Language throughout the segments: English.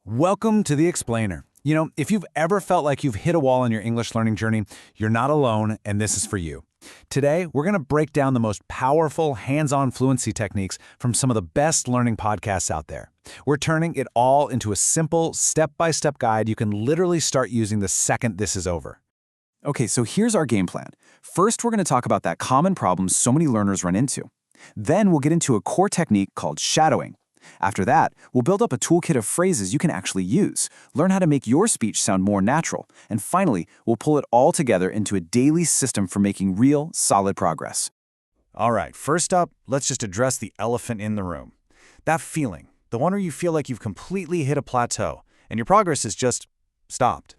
Welcome to The Explainer. You know, if you've ever felt like you've hit a wall in your English learning journey, you're not alone, and this is for you. Today, we're going to break down the most powerful hands-on fluency techniques from some of the best learning podcasts out there. We're turning it all into a simple, step-by-step guide you can literally start using the second this is over. Okay, so here's our game plan. First, we're going to talk about that common problem so many learners run into. Then we'll get into a core technique called shadowing. After that, we'll build up a toolkit of phrases you can actually use, learn how to make your speech sound more natural, and finally, we'll pull it all together into a daily system for making real, solid progress. All right, first up, let's just address the elephant in the room. That feeling, the one where you feel like you've completely hit a plateau, and your progress is just stopped.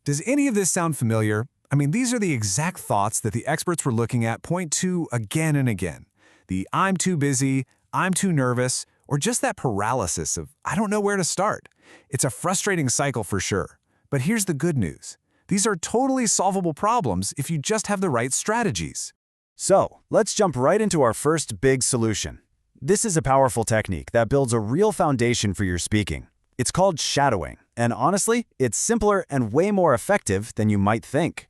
Does any of this sound familiar? I mean, these are the exact thoughts that the experts were looking at point to again and again. The I'm too busy, I'm too nervous, or just that paralysis of I don't know where to start. It's a frustrating cycle for sure. But here's the good news. These are totally solvable problems if you just have the right strategies. So, let's jump right into our first big solution. This is a powerful technique that builds a real foundation for your speaking. It's called shadowing, and honestly, it's simpler and way more effective than you might think.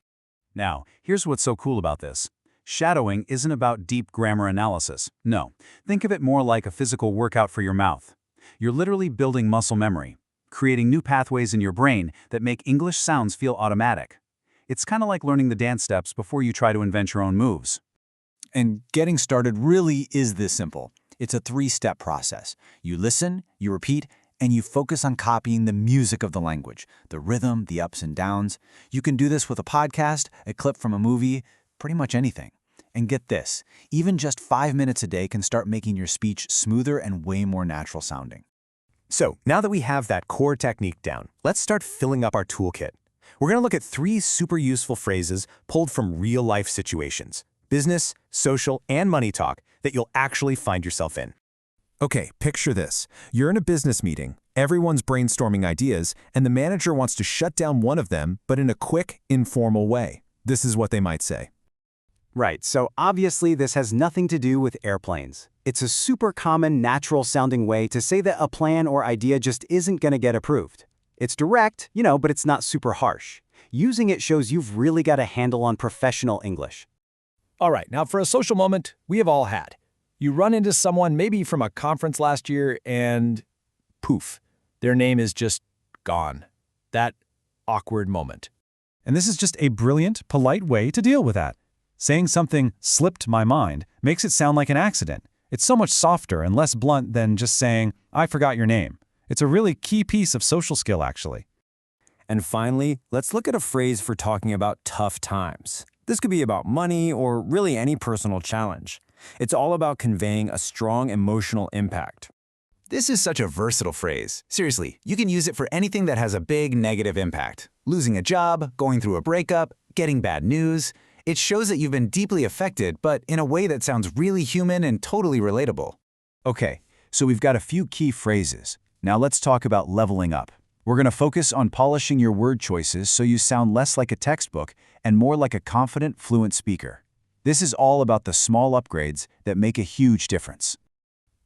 Now, here's what's so cool about this. Shadowing isn't about deep grammar analysis. No, think of it more like a physical workout for your mouth. You're literally building muscle memory, creating new pathways in your brain that make English sounds feel automatic. It's kind of like learning the dance steps before you try to invent your own moves. And getting started really is this simple. It's a three-step process. You listen, you repeat, and you focus on copying the music of the language, the rhythm, the ups and downs. You can do this with a podcast, a clip from a movie, pretty much anything. And get this, even just 5 minutes a day can start making your speech smoother and way more natural sounding. So, now that we have that core technique down, let's start filling up our toolkit. We're going to look at 3 super useful phrases pulled from real-life situations, business, social, and money talk that you'll actually find yourself in. Okay, picture this. You're in a business meeting, everyone's brainstorming ideas, and the manager wants to shut down one of them, but in a quick, informal way. This is what they might say. Right, so obviously this has nothing to do with airplanes. It's a super common, natural-sounding way to say that a plan or idea just isn't going to get approved. It's direct, but it's not super harsh. Using it shows you've really got a handle on professional English. All right, now for a social moment we have all had. You run into someone maybe from a conference last year and poof, their name is just gone. That awkward moment. And this is just a brilliant, polite way to deal with that. Saying something slipped my mind makes it sound like an accident. It's so much softer and less blunt than just saying, I forgot your name. It's a really key piece of social skill, actually. And finally, let's look at a phrase for talking about tough times. This could be about money or really any personal challenge. It's all about conveying a strong emotional impact. This is such a versatile phrase. Seriously, you can use it for anything that has a big negative impact. Losing a job, going through a breakup, getting bad news. It shows that you've been deeply affected, but in a way that sounds really human and totally relatable. Okay, so we've got a few key phrases. Now let's talk about leveling up. We're going to focus on polishing your word choices so you sound less like a textbook and more like a confident, fluent speaker. This is all about the small upgrades that make a huge difference.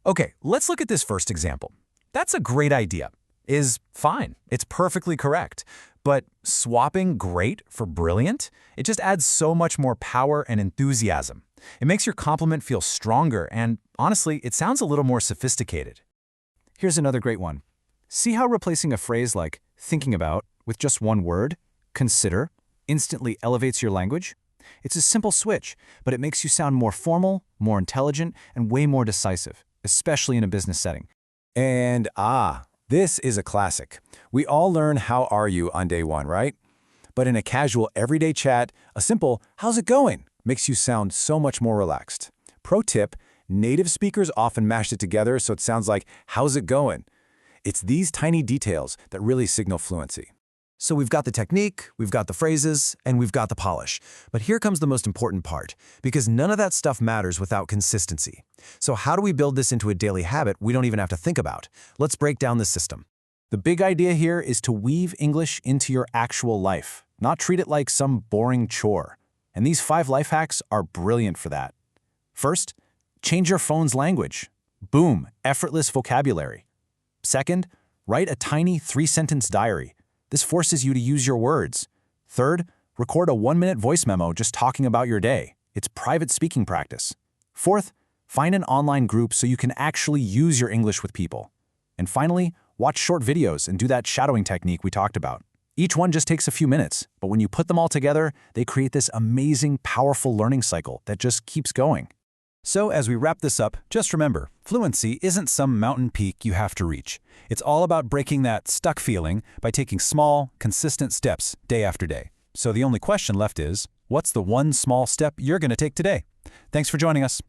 Okay, let's look at this first example. That's a great idea. Is fine. It's perfectly correct. But swapping great for brilliant, it just adds so much more power and enthusiasm. It makes your compliment feel stronger and, honestly, it sounds a little more sophisticated. Here's another great one. See how replacing a phrase like thinking about with just one word, consider, instantly elevates your language? It's a simple switch, but it makes you sound more formal, more intelligent, and way more decisive, especially in a business setting. And this is a classic. We all learn how are you on day one, right? But in a casual everyday chat, a simple how's it going makes you sound so much more relaxed. Pro tip, native speakers often mash it together so it sounds like how's it going? It's these tiny details that really signal fluency. So we've got the technique, we've got the phrases, and we've got the polish. But here comes the most important part, because none of that stuff matters without consistency. So how do we build this into a daily habit we don't even have to think about? Let's break down the system. The big idea here is to weave English into your actual life, not treat it like some boring chore. And these 5 life hacks are brilliant for that. First, change your phone's language. Boom, effortless vocabulary. Second, Write a tiny 3-sentence diary. This forces you to use your words. Third, record a 1-minute voice memo just talking about your day. It's private speaking practice. Fourth, find an online group so you can actually use your English with people. And finally, watch short videos and do that shadowing technique we talked about. Each one just takes a few minutes, but when you put them all together, they create this amazing, powerful learning cycle that just keeps going. So as we wrap this up, just remember, fluency isn't some mountain peak you have to reach. It's all about breaking that stuck feeling by taking small, consistent steps day after day. So the only question left is, what's the one small step you're going to take today? Thanks for joining us.